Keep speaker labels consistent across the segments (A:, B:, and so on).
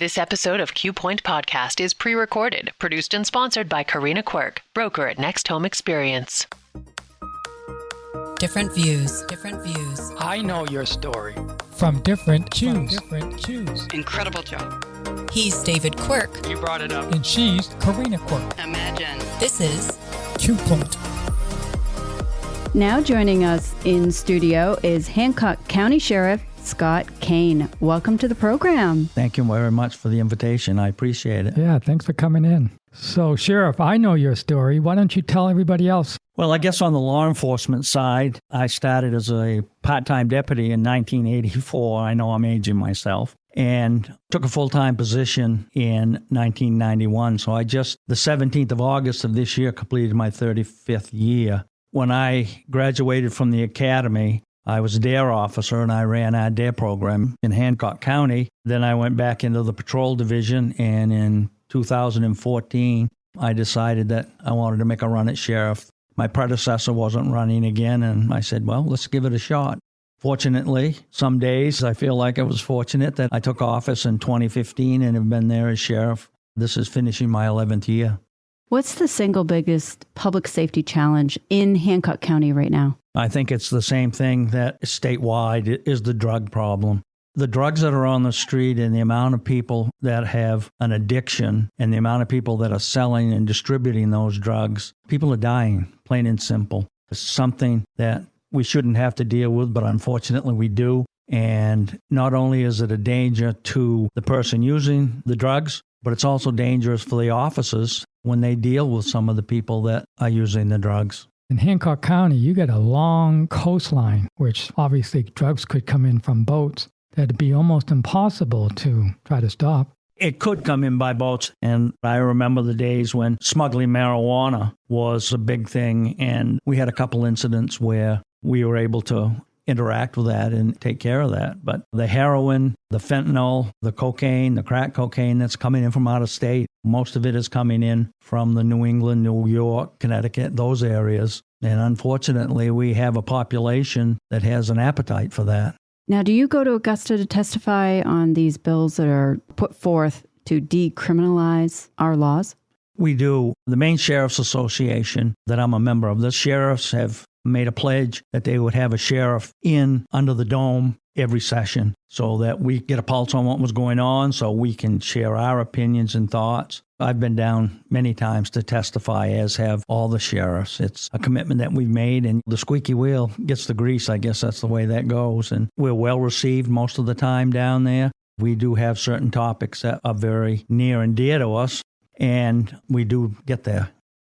A: This episode of Q Point Podcast is pre-recorded, produced and sponsored by Corenna and Quirk, broker at Next Home Experience.
B: Different views.
C: I know your story.
D: From different Q's.
E: Incredible job.
B: He's David Quirk.
C: You brought it up.
D: And she's Corenna Quirk.
E: Imagine.
B: This is
D: Q Point.
F: Now joining us in studio is Hancock County Sheriff Scott Kane. Welcome to the program.
G: Thank you very much for the invitation. I appreciate it.
D: Yeah, thanks for coming in. So, Sheriff, I know your story. Why don't you tell everybody else?
G: Well, I guess on the law enforcement side, I started as a part-time deputy in 1984. I know I'm aging myself. And took a full-time position in 1991. So I just, the 17th of August of this year, completed my 35th year. When I graduated from the academy, I was a DARE officer, and I ran our DARE program in Hancock County. Then I went back into the patrol division, and in 2014, I decided that I wanted to make a run at sheriff. My predecessor wasn't running again, and I said, well, let's give it a shot. Fortunately, some days I feel like I was fortunate that I took office in 2015 and have been there as sheriff. This is finishing my 11th year.
F: What's the single biggest public safety challenge in Hancock County right now?
G: I think it's the same thing that statewide is the drug problem. The drugs that are on the street and the amount of people that have an addiction and the amount of people that are selling and distributing those drugs, people are dying, plain and simple. It's something that we shouldn't have to deal with, but unfortunately we do. And not only is it a danger to the person using the drugs, but it's also dangerous for the officers when they deal with some of the people that are using the drugs.
D: In Hancock County, you got a long coastline, which obviously drugs could come in from boats. That'd be almost impossible to try to stop.
G: It could come in by boats, and I remember the days when smuggling marijuana was a big thing, and we had a couple incidents where we were able to interact with that and take care of that. But the heroin, the fentanyl, the cocaine, the crack cocaine that's coming in from out of state, most of it is coming in from the New England, New York, Connecticut, those areas. And unfortunately, we have a population that has an appetite for that.
F: Now, do you go to Augusta to testify on these bills that are put forth to decriminalize our laws?
G: We do. The Maine Sheriff's Association that I'm a member of, the sheriffs have made a pledge that they would have a sheriff in under the dome every session so that we get a pulse on what was going on so we can share our opinions and thoughts. I've been down many times to testify, as have all the sheriffs. It's a commitment that we've made, and the squeaky wheel gets the grease. I guess that's the way that goes. And we're well received most of the time down there. We do have certain topics that are very near and dear to us, and we do get there.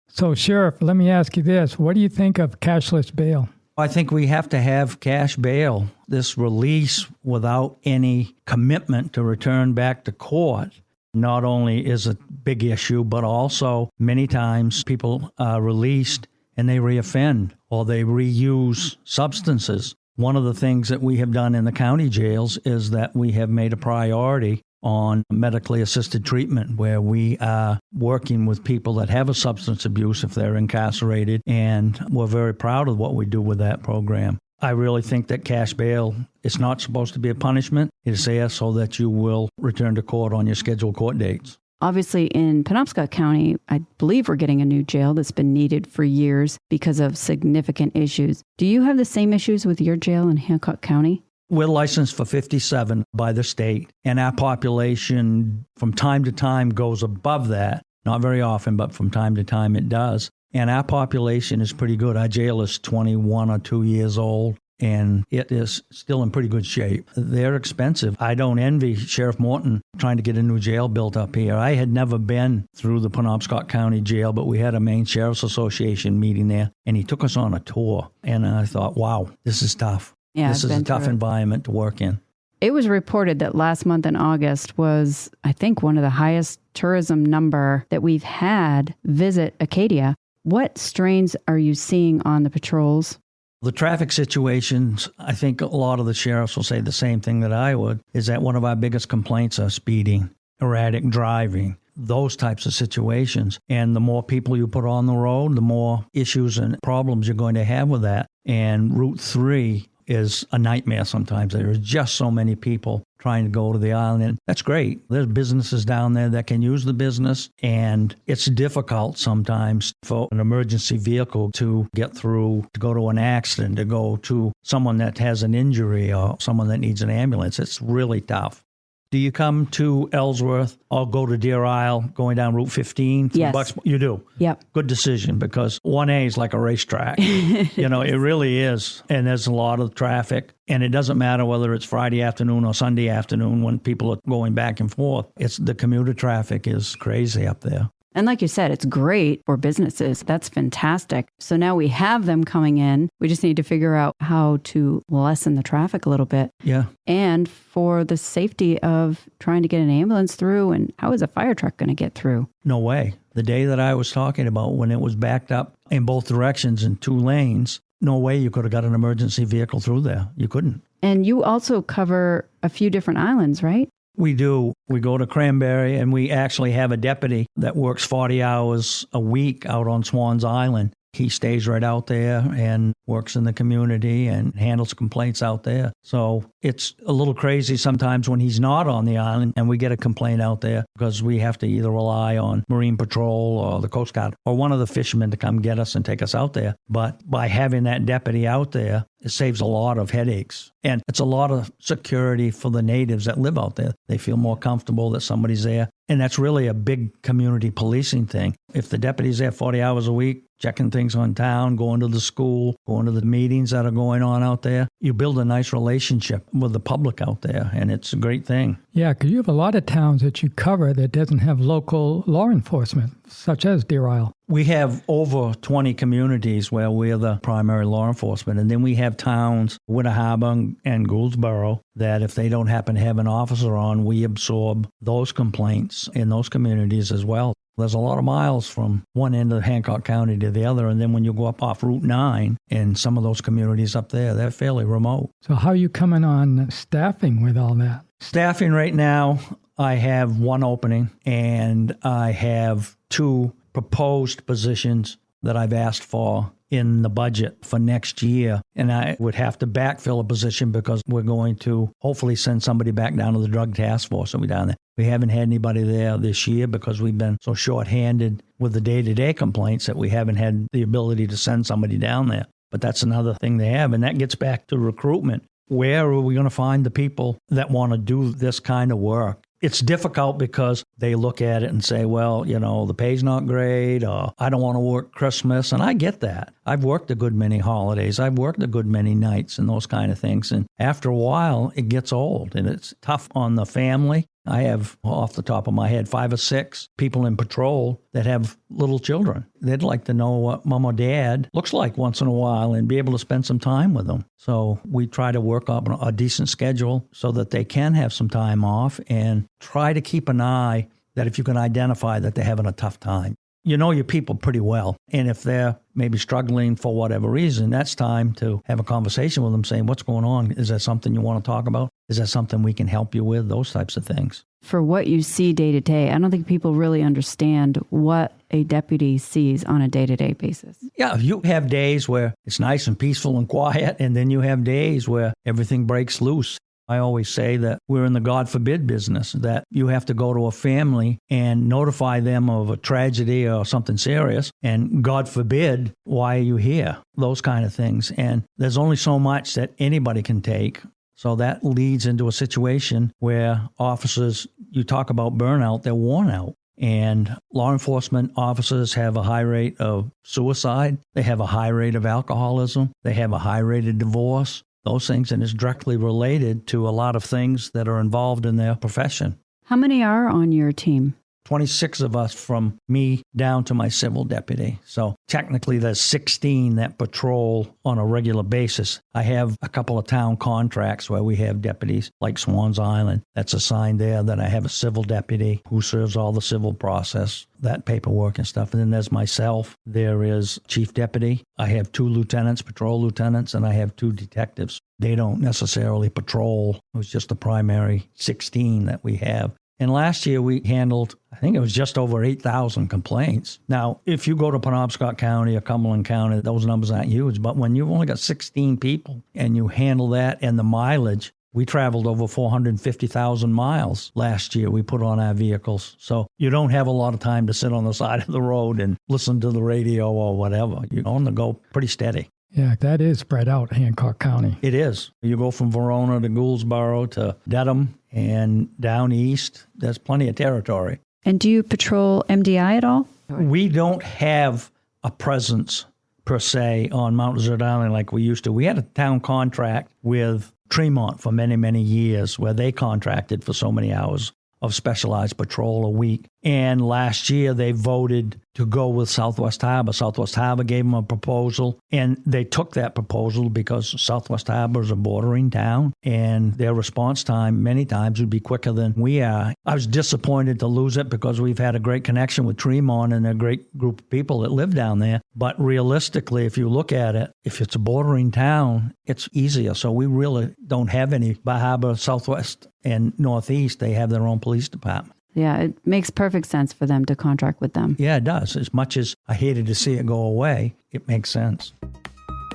D: So, Sheriff, let me ask you this. What do you think of cashless bail?
G: I think we have to have cash bail. This release without any commitment to return back to court not only is a big issue, but also many times people are released and they reoffend or they reuse substances. One of the things that we have done in the county jails is that we have made a priority on medically assisted treatment, where we are working with people that have a substance abuse if they're incarcerated, and we're very proud of what we do with that program. I really think that cash bail is not supposed to be a punishment. It is there so that you will return to court on your scheduled court dates.
F: Obviously, in Penobscot County, I believe we're getting a new jail that's been needed for years because of significant issues. Do you have the same issues with your jail in Hancock County?
G: We're licensed for 57 by the state, and our population from time to time goes above that. Not very often, but from time to time it does. And our population is pretty good. Our jail is 21 or 2 years old, and it is still in pretty good shape. They're expensive. I don't envy Sheriff Morton trying to get a new jail built up here. I had never been through the Penobscot County Jail, but we had a Maine Sheriff's Association meeting there, and he took us on a tour. And I thought, wow, this is tough.
F: Yeah,
G: this is a tough environment to work in.
F: It was reported that last month in August was, I think, one of the highest tourism number that we've had visit Acadia. What strains are you seeing on the patrols?
G: The traffic situations, I think a lot of the sheriffs will say the same thing that I would, is that one of our biggest complaints are speeding, erratic driving, those types of situations. And the more people you put on the road, the more issues and problems you're going to have with that. And Route 3 is a nightmare sometimes. There are just so many people trying to go to the island. And that's great. There's businesses down there that can use the business, and it's difficult sometimes for an emergency vehicle to get through, to go to an accident, to go to someone that has an injury or someone that needs an ambulance. It's really tough. Do you come to Ellsworth or go to Deer Isle going down Route 15?
F: Yes.
G: You do?
F: Yep.
G: Good decision, because 1A is like a racetrack. It really is. And there's a lot of traffic. And it doesn't matter whether it's Friday afternoon or Sunday afternoon when people are going back and forth. It's the commuter traffic is crazy up there.
F: And like you said, it's great for businesses. That's fantastic. So now we have them coming in. We just need to figure out how to lessen the traffic a little bit.
G: Yeah.
F: And for the safety of trying to get an ambulance through, and how is a fire truck going to get through?
G: No way. The day that I was talking about, when it was backed up in both directions in 2 lanes, no way you could have got an emergency vehicle through there. You couldn't.
F: And you also cover a few different islands, right?
G: We do. We go to Cranberry, and we actually have a deputy that works 40 hours a week out on Swans Island. He stays right out there and works in the community and handles complaints out there. So it's a little crazy sometimes when he's not on the island and we get a complaint out there, because we have to either rely on Marine Patrol or the Coast Guard or one of the fishermen to come get us and take us out there. But by having that deputy out there, it saves a lot of headaches. And it's a lot of security for the natives that live out there. They feel more comfortable that somebody's there. And that's really a big community policing thing. If the deputy's there 40 hours a week, checking things on town, going to the school, going to the meetings that are going on out there, you build a nice relationship with the public out there, and it's a great thing.
D: Yeah, because you have a lot of towns that you cover that doesn't have local law enforcement, such as Deer Isle.
G: We have over 20 communities where we're the primary law enforcement, and then we have towns, Winter Harbor and Gouldsboro, that if they don't happen to have an officer on, we absorb those complaints in those communities as well. There's a lot of miles from one end of Hancock County to the other, and then when you go up off Route 9 in some of those communities up there, they're fairly remote.
D: So how are you coming on staffing with all that?
G: Staffing right now, I have 1 opening, and I have 2 proposed positions that I've asked for in the budget for next year. And I would have to backfill a position because we're going to hopefully send somebody back down to the drug task force that'll be down there. We haven't had anybody there this year because we've been so short-handed with the day-to-day complaints that we haven't had the ability to send somebody down there. But that's another thing they have, and that gets back to recruitment. Where are we going to find the people that want to do this kind of work? It's difficult because they look at it and say, well, the pay's not great, or I don't want to work Christmas. And I get that. I've worked a good many holidays. I've worked a good many nights and those kind of things. And after a while, it gets old and it's tough on the family. I have, off the top of my head, 5 or 6 people in patrol that have little children. They'd like to know what mom or dad looks like once in a while and be able to spend some time with them. So we try to work up a decent schedule so that they can have some time off, and try to keep an eye that if you can identify that they're having a tough time. You know your people pretty well. And if they're maybe struggling for whatever reason, that's time to have a conversation with them saying, what's going on? Is that something you want to talk about? Is that something we can help you with? Those types of things.
F: For what you see day to day, I don't think people really understand what a deputy sees on a day-to-day basis.
G: Yeah, you have days where it's nice and peaceful and quiet, and then you have days where everything breaks loose. I always say that we're in the God forbid business, that you have to go to a family and notify them of a tragedy or something serious, and God forbid, why are you here? Those kind of things. And there's only so much that anybody can take. So that leads into a situation where officers, you talk about burnout, they're worn out. And law enforcement officers have a high rate of suicide. They have a high rate of alcoholism. They have a high rate of divorce. Those things, and it's directly related to a lot of things that are involved in their profession.
F: How many are on your team?
G: 26 of us from me down to my civil deputy. So technically there's 16 that patrol on a regular basis. I have a couple of town contracts where we have deputies like Swans Island that's assigned there, that I have a civil deputy who serves all the civil process, that paperwork and stuff. And then there's myself. There is chief deputy. I have 2 lieutenants, patrol lieutenants, and I have 2 detectives. They don't necessarily patrol. It was just the primary 16 that we have. And last year we handled, I think it was just over 8,000 complaints. Now, if you go to Penobscot County or Cumberland County, those numbers aren't huge. But when you've only got 16 people and you handle that and the mileage, We traveled over 450,000 miles last year we put on our vehicles. So you don't have a lot of time to sit on the side of the road and listen to the radio or whatever. You're on the go pretty steady.
D: Yeah, that is spread out, Hancock County.
G: It is. You go from Verona to Gouldsboro to Dedham and down east. There's plenty of territory.
F: And do you patrol MDI at all?
G: We don't have a presence per se on Mount Desert Island like we used to. We had a town contract with Tremont for many, many years where they contracted for so many hours of specialized patrol a week. And last year they voted to go with Southwest Harbor. Southwest Harbor gave them a proposal, and they took that proposal because Southwest Harbor is a bordering town, and their response time many times would be quicker than we are. I was disappointed to lose it because we've had a great connection with Tremont and a great group of people that live down there. But realistically, if you look at it, if it's a bordering town, it's easier. So we really don't have any. Bar Harbor, Southwest, and Northeast, they have their own police department.
F: Yeah, it makes perfect sense for them to contract with them.
G: Yeah, it does. As much as I hated to see it go away, it makes sense.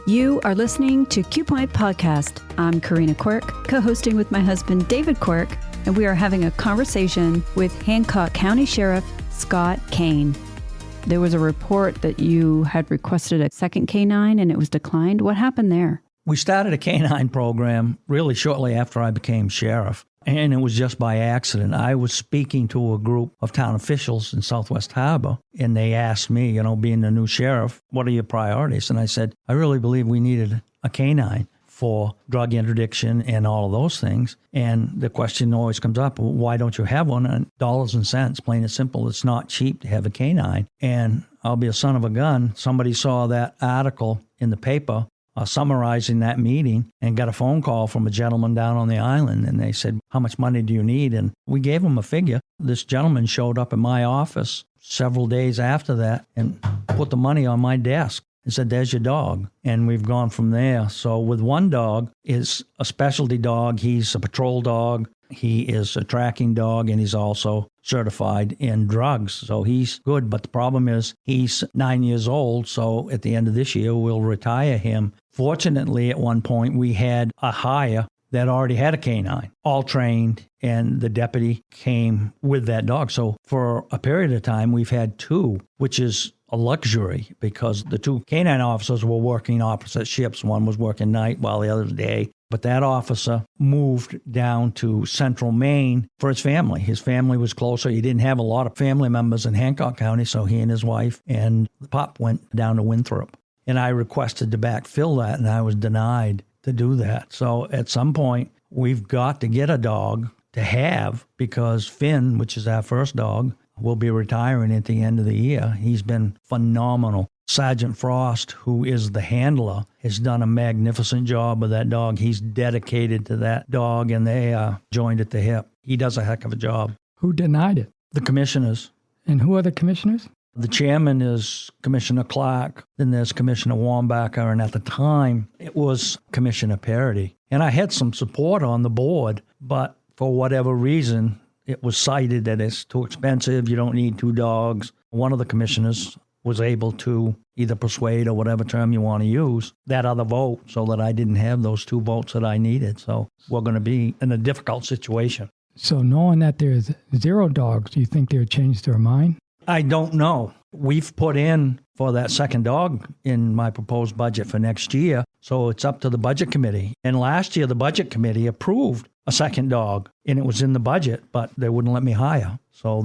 F: You are listening to Q Point Podcast. I'm Corenna Quirk, co-hosting with my husband, David Quirk, and we are having a conversation with Hancock County Sheriff Scott Kane. There was a report that you had requested a second K-9 and it was declined. What happened there?
G: We started a K-9 program really shortly after I became sheriff. And it was just by accident. I was speaking to a group of town officials in Southwest Harbor, and they asked me, being the new sheriff, what are your priorities? And I said, I really believe we needed a K-9 for drug interdiction and all of those things. And the question always comes up, well, why don't you have one? And dollars and cents, plain and simple. It's not cheap to have a K-9. And I'll be a son of a gun. Somebody saw that article in the paper summarizing that meeting and got a phone call from a gentleman down on the island. And they said, how much money do you need? And we gave him a figure. This gentleman showed up in my office several days after that and put the money on my desk and said, there's your dog. And we've gone from there. So with one dog is a specialty dog. He's a patrol dog. He is a tracking dog, and he's also certified in drugs. So he's good. But the problem is he's 9 years old. So at the end of this year, we'll retire him. Fortunately, at one point, we had a hire that already had a K-9, all trained, and the deputy came with that dog. So for a period of time, we've had two, which is a luxury because the two K-9 officers were working opposite shifts. One was working night while the other was day. But that officer moved down to central Maine for his family. His family was closer. He didn't have a lot of family members in Hancock County, so he and his wife and the pup went down to Winthrop. And I requested to backfill that, and I was denied to do that. So at some point, we've got to get a dog to have because Finn, which is our first dog, will be retiring at the end of the year. He's been phenomenal. Sergeant Frost, who is the handler, has done a magnificent job with that dog. He's dedicated to that dog, and they are joined at the hip. He does a heck of a job.
D: Who denied it?
G: The commissioners.
D: And who are the commissioners?
G: The chairman is Commissioner Clark. Then there's Commissioner Wambacher, and at the time, it was Commissioner Parity. And I had some support on the board, but for whatever reason, it was cited that it's too expensive. You don't need two dogs. One of the commissioners was able to either persuade, or whatever term you want to use, that other vote so that I didn't have those two votes that I needed. So we're going to be in a difficult situation.
D: So knowing that there's 0 dogs, do you think they would change their mind?
G: I don't know. We've put in for that second dog in my proposed budget for next year. So it's up to the budget committee. And last year, the budget committee approved a second dog, and it was in the budget, but they wouldn't let me hire. So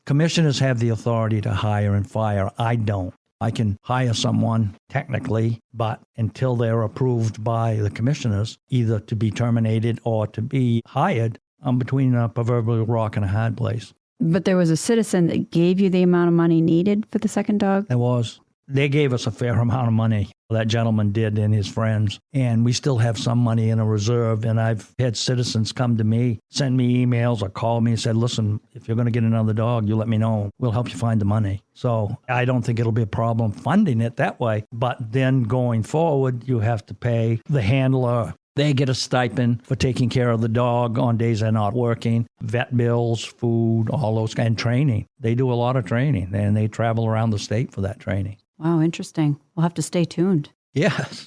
G: commissioners have the authority to hire and fire. I don't. I can hire someone technically, but until they're approved by the commissioners, either to be terminated or to be hired, I'm between a proverbial rock and a hard place.
F: But there was a citizen that gave you the amount of money needed for the second dog?
G: There was. They gave us a fair amount of money. That gentleman did and his friends. And we still have some money in a reserve. And I've had citizens come to me, send me emails or call me and said, listen, if you're going to get another dog, you let me know. We'll help you find the money. So I don't think it'll be a problem funding it that way. But then going forward, you have to pay the handler. They get a stipend for taking care of the dog on days they're not working, vet bills, food, all those kind of training. They do a lot of training, and they travel around the state for that training.
F: Wow, interesting. We'll have to stay tuned.
G: Yes,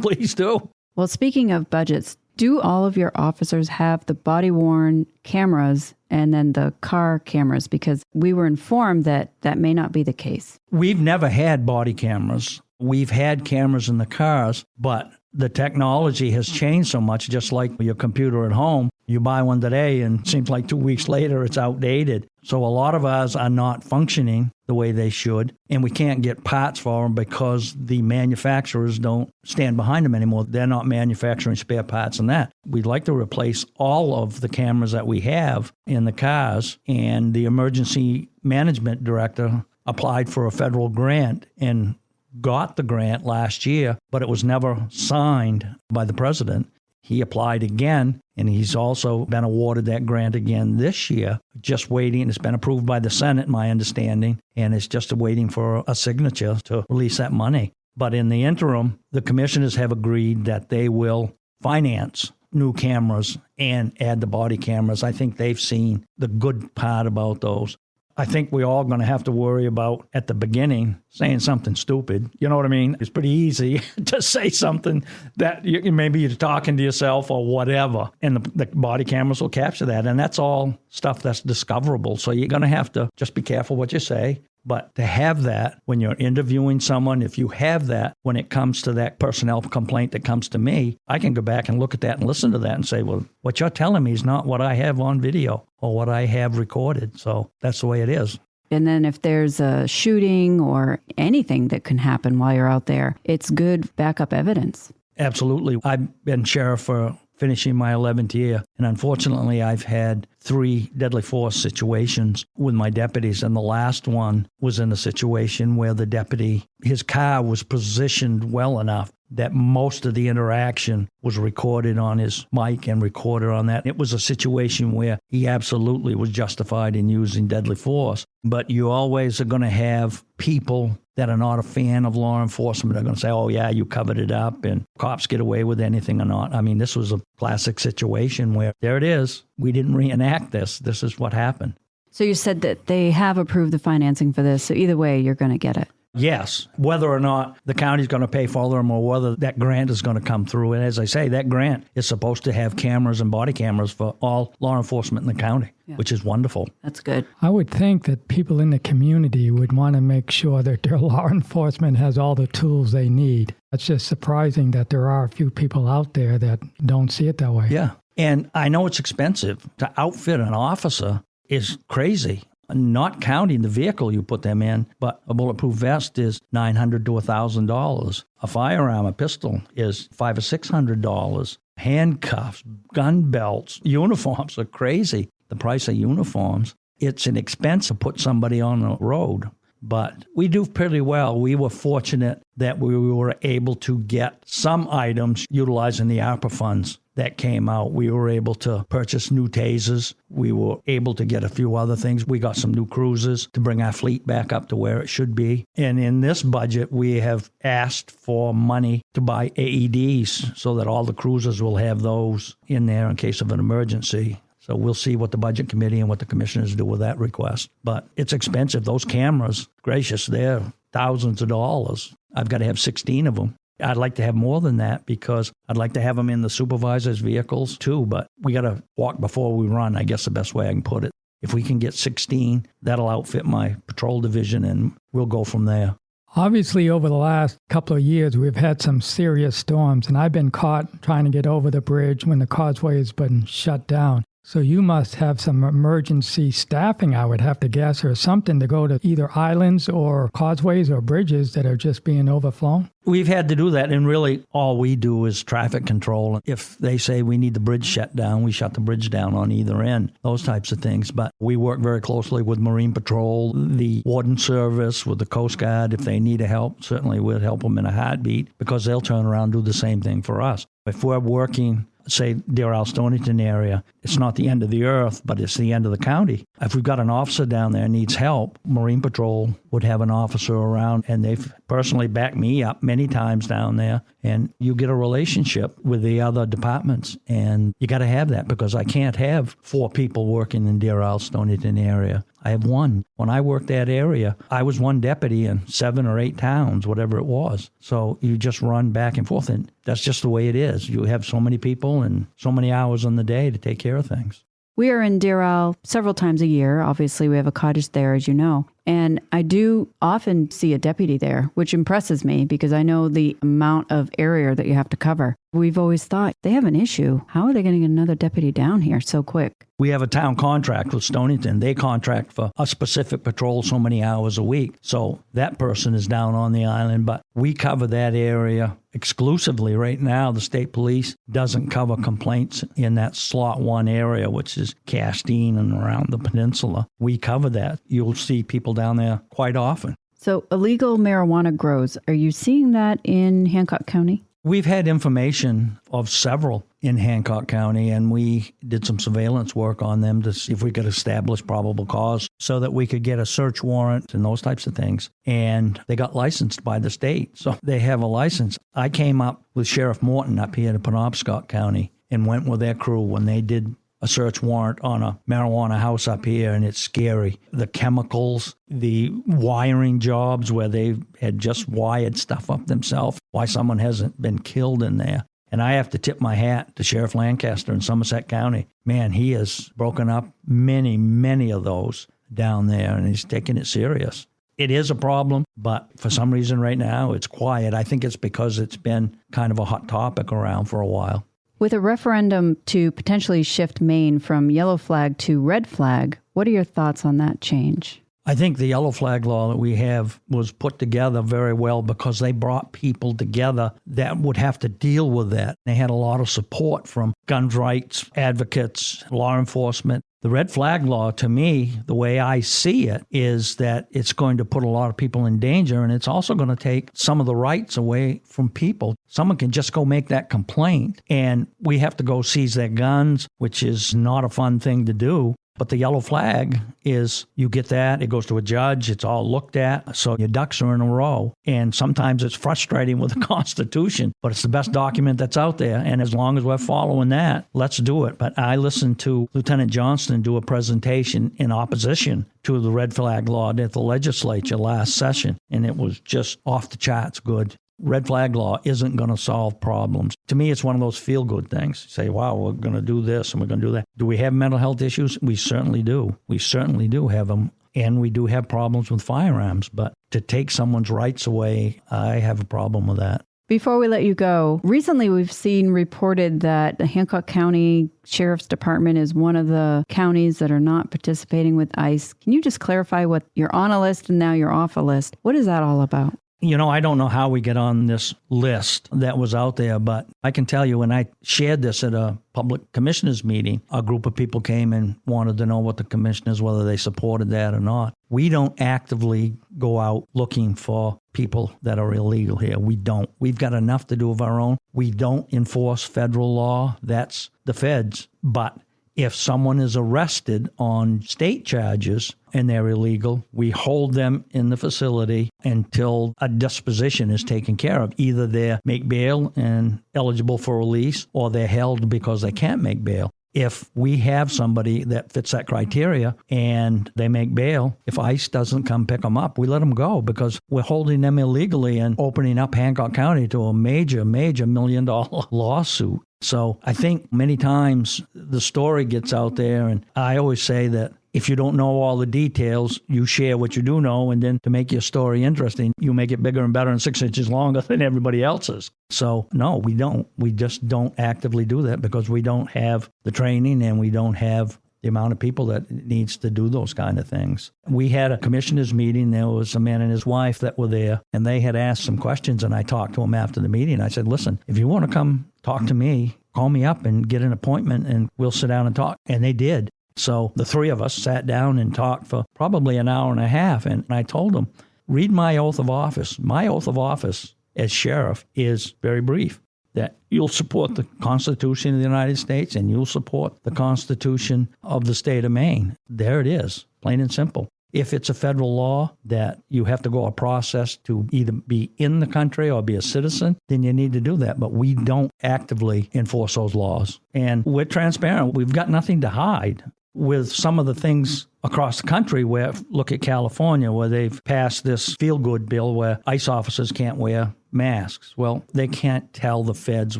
G: please do.
F: Well, speaking of budgets, Do all of your officers have the body-worn cameras and then the car cameras? Because we were informed that that may not be the case.
G: We've never had body cameras. We've had cameras in the cars, but the technology has changed so much, just like your computer at home. You buy one today and it seems like 2 weeks later it's outdated. So a lot of ours are not functioning the way they should, and we can't get parts for them because the manufacturers don't stand behind them anymore. They're not manufacturing spare parts and that. We'd like to replace all of the cameras that we have in the cars, and the emergency management director applied for a federal grant and got the grant last year, but it was never signed by the president. He applied again, and he's also been awarded that grant again this year, just waiting. It's been approved by the Senate, my understanding, and it's just waiting for a signature to release that money. But in the interim, the commissioners have agreed that they will finance new cameras and add the body cameras. I think they've seen the good part about those. I think we're all going to have to worry about, at the beginning, saying something stupid. You know what I mean? It's pretty easy to say something that maybe you're talking to yourself or whatever, and the body cameras will capture that. And that's all stuff that's discoverable. So you're going to have to just be careful what you say. But to have that when you're interviewing someone, if you have that when it comes to that personnel complaint that comes to me, I can go back and look at that and listen to that and say, well, what you're telling me is not what I have on video or what I have recorded. So that's the way it is.
F: And then if there's a shooting or anything that can happen while you're out there, it's good backup evidence.
G: Absolutely. I've been sheriff for finishing my 11th year, and unfortunately I've had 3 deadly force situations with my deputies, and the last one was in a situation where the deputy, his car was positioned well enough that most of the interaction was recorded on his mic and recorded on that. It was a situation where he absolutely was justified in using deadly force, but you always are going to have people that are not a fan of law enforcement are going to say, oh, yeah, you covered it up and cops get away with anything or not. I mean, this was a classic situation where there it is. We didn't reenact this. This is what happened.
F: So you said that they have approved the financing for this. So either way, you're going to get it.
G: Yes, whether or not the county's going to pay for them or whether that grant is going to come through. And as I say, that grant is supposed to have cameras and body cameras for all law enforcement in the county, which is wonderful.
F: That's good.
D: I would think that people in the community would want to make sure that their law enforcement has all the tools they need. It's just surprising that there are a few people out there that don't see it that way.
G: Yeah, and I know it's expensive. To outfit an officer is crazy. Not counting the vehicle you put them in, but a bulletproof vest is $900 to $1,000. A firearm, a pistol, is $500 or $600. Handcuffs, gun belts, uniforms are crazy. The price of uniforms, it's an expense to put somebody on the road. But we do pretty well. We were fortunate that we were able to get some items utilizing the ARPA funds that came out. We were able to purchase new tasers. We were able to get a few other things. We got some new cruisers to bring our fleet back up to where it should be. And in this budget, we have asked for money to buy AEDs so that all the cruisers will have those in there in case of an emergency. So we'll see what the budget committee and what the commissioners do with that request. But it's expensive. Those cameras, gracious, they're thousands of dollars. I've got to have 16 of them. I'd like to have more than that because I'd like to have them in the supervisors' vehicles too, but we got to walk before we run, I guess the best way I can put it. If we can get 16, that'll outfit my patrol division and we'll go from there.
D: Obviously, over the last couple of years, we've had some serious storms, and I've been caught trying to get over the bridge when the causeway has been shut down. So you must have some emergency staffing, I would have to guess, or something to go to either islands or causeways or bridges that are just being overflown?
G: We've had to do that, and really all we do is traffic control. If they say we need the bridge shut down, we shut the bridge down on either end, those types of things. But we work very closely with Marine Patrol, the Warden Service, with the Coast Guard. If they need help, certainly we'll help them in a heartbeat because they'll turn around and do the same thing for us. If we're working, say, Deer Isle, Stonington area, it's not the end of the earth, but it's the end of the county. If we've got an officer down there needs help, Marine Patrol would have an officer around, and they've personally backed me up many times down there. And you get a relationship with the other departments, and you got to have that, because I can't have 4 people working in Deer Isle, Stonington area. I have 1. When I worked that area, I was 1 deputy in 7 or 8 towns, whatever it was. So you just run back and forth, and that's just the way it is. You have so many people and so many hours in the day to take care of things.
F: We are in Deer Isle several times a year. Obviously, we have a cottage there, as you know. And I do often see a deputy there, which impresses me because I know the amount of area that you have to cover. We've always thought, they have an issue. How are they getting another deputy down here so quick?
G: We have a town contract with Stonington. They contract for a specific patrol so many hours a week. So that person is down on the island, but we cover that area exclusively. Right now, the state police doesn't cover complaints in that slot 1 area, which is Castine and around the peninsula. We cover that. You'll see people down there quite often.
F: So illegal marijuana grows. Are you seeing that in Hancock County?
G: We've had information of several in Hancock County, and we did some surveillance work on them to see if we could establish probable cause so that we could get a search warrant and those types of things. And they got licensed by the state, so they have a license. I came up with Sheriff Morton up here in Penobscot County and went with their crew when they did a search warrant on a marijuana house up here, and it's scary. The chemicals, the wiring jobs where they had just wired stuff up themselves, why someone hasn't been killed in there. And I have to tip my hat to Sheriff Lancaster in Somerset County. Man, he has broken up many, many of those down there, and he's taking it serious. It is a problem, but for some reason right now it's quiet. I think it's because it's been kind of a hot topic around for a while.
F: With a referendum to potentially shift Maine from yellow flag to red flag, what are your thoughts on that change?
G: I think the yellow flag law that we have was put together very well because they brought people together that would have to deal with that. They had a lot of support from gun rights advocates, law enforcement. The red flag law, to me, the way I see it, is that it's going to put a lot of people in danger, and it's also going to take some of the rights away from people. Someone can just go make that complaint, and we have to go seize their guns, which is not a fun thing to do. But the yellow flag is you get that, it goes to a judge, it's all looked at, so your ducks are in a row. And sometimes it's frustrating with the Constitution, but it's the best document that's out there. And as long as we're following that, let's do it. But I listened to Lieutenant Johnston do a presentation in opposition to the red flag law at the legislature last session, and it was just off the charts good. Red flag law isn't going to solve problems. To me, it's one of those feel-good things. You say, wow, we're going to do this and we're going to do that. Do we have mental health issues? We certainly do. We certainly do have them. And we do have problems with firearms. But to take someone's rights away, I have a problem with that.
F: Before we let you go, recently we've seen reported that the Hancock County Sheriff's Department is one of the counties that are not participating with ICE. Can you just clarify what you're on a list and now you're off a list? What is that all about?
G: You know, I don't know how we get on this list that was out there, but I can tell you when I shared this at a public commissioners meeting, a group of people came and wanted to know what the commissioners, whether they supported that or not. We don't actively go out looking for people that are illegal here. We don't. We've got enough to do of our own. We don't enforce federal law. That's the feds. But if someone is arrested on state charges and they're illegal, we hold them in the facility until a disposition is taken care of. Either they make bail and eligible for release, or they're held because they can't make bail. If we have somebody that fits that criteria and they make bail, if ICE doesn't come pick them up, we let them go because we're holding them illegally and opening up Hancock County to a major, major $1 million lawsuit. So I think many times the story gets out there, and I always say that if you don't know all the details, you share what you do know, and then to make your story interesting, you make it bigger and better and 6 inches longer than everybody else's. So no, we don't. We just don't actively do that because we don't have the training and we don't have the amount of people that needs to do those kind of things. We had a commissioners meeting. There was a man and his wife that were there, and they had asked some questions, and I talked to them after the meeting. I said, listen, if you want to come talk to me, call me up and get an appointment, and we'll sit down and talk. And they did. So the three of us sat down and talked for probably an hour and a half, and I told them, read my oath of office. My oath of office as sheriff is very brief. that you'll support the Constitution of the United States and you'll support the Constitution of the state of Maine. There it is, plain and simple. If it's a federal law that you have to go a process to either be in the country or be a citizen, then you need to do that. But we don't actively enforce those laws. And we're transparent. We've got nothing to hide. With some of the things across the country where, look at California, where they've passed this feel-good bill where ICE officers can't wear masks. Well, they can't tell the feds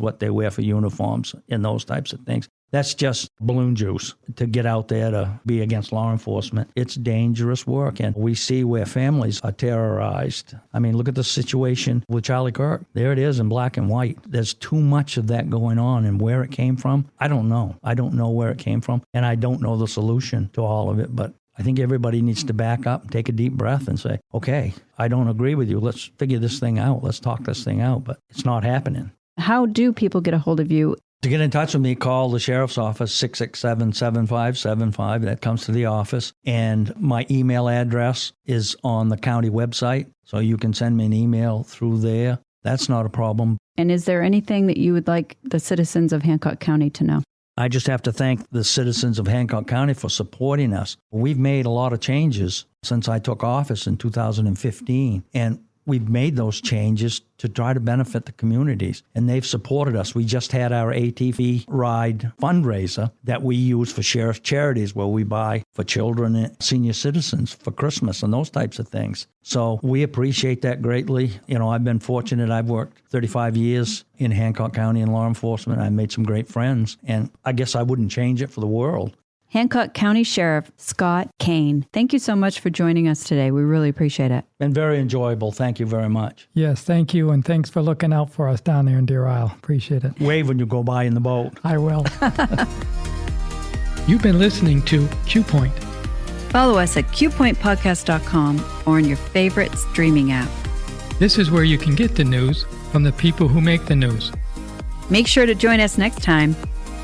G: what they wear for uniforms and those types of things. That's just balloon juice to get out there to be against law enforcement. It's dangerous work, and we see where families are terrorized. I mean, look at the situation with Charlie Kirk. There it is in black and white. There's too much of that going on, and where it came from, I don't know. I don't know where it came from, and I don't know the solution to all of it, but I think everybody needs to back up, take a deep breath, and say, okay, I don't agree with you. Let's figure this thing out. Let's talk this thing out, but it's not happening.
F: How do people get a hold of you?
G: To get in touch with me, call the sheriff's office, 667-7575. That comes to the office. And my email address is on the county website, so you can send me an email through there. That's not a problem.
F: And is there anything that you would like the citizens of Hancock County to know?
G: I just have to thank the citizens of Hancock County for supporting us. We've made a lot of changes since I took office in 2015, and we've made those changes to try to benefit the communities, and they've supported us. We just had our ATV ride fundraiser that we use for sheriff's charities, where we buy for children and senior citizens for Christmas and those types of things. So we appreciate that greatly. You know, I've been fortunate. I've worked 35 years in Hancock County in law enforcement. I've made some great friends, and I guess I wouldn't change it for the world.
F: Hancock County Sheriff Scott Kane, thank you so much for joining us today. We really appreciate it.
G: Been very enjoyable. Thank you very much.
D: Yes, thank you, and thanks for looking out for us down there in Deer Isle. Appreciate it.
G: Wave when you go by in the boat.
D: I will.
C: You've been listening to Q Point.
F: Follow us at qpointpodcast.com or on your favorite streaming app.
C: This is where you can get the news from the people who make the news.
F: Make sure to join us next time.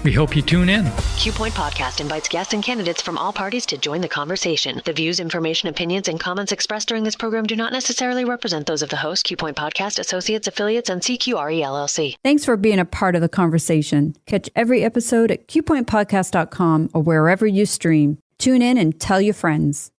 C: We hope you tune in.
A: Q Point Podcast invites guests and candidates from all parties to join the conversation. The views, information, opinions, and comments expressed during this program do not necessarily represent those of the host, Q Point Podcast, associates, affiliates, and CQRE LLC.
F: Thanks for being a part of the conversation. Catch every episode at qpointpodcast.com or wherever you stream. Tune in and tell your friends.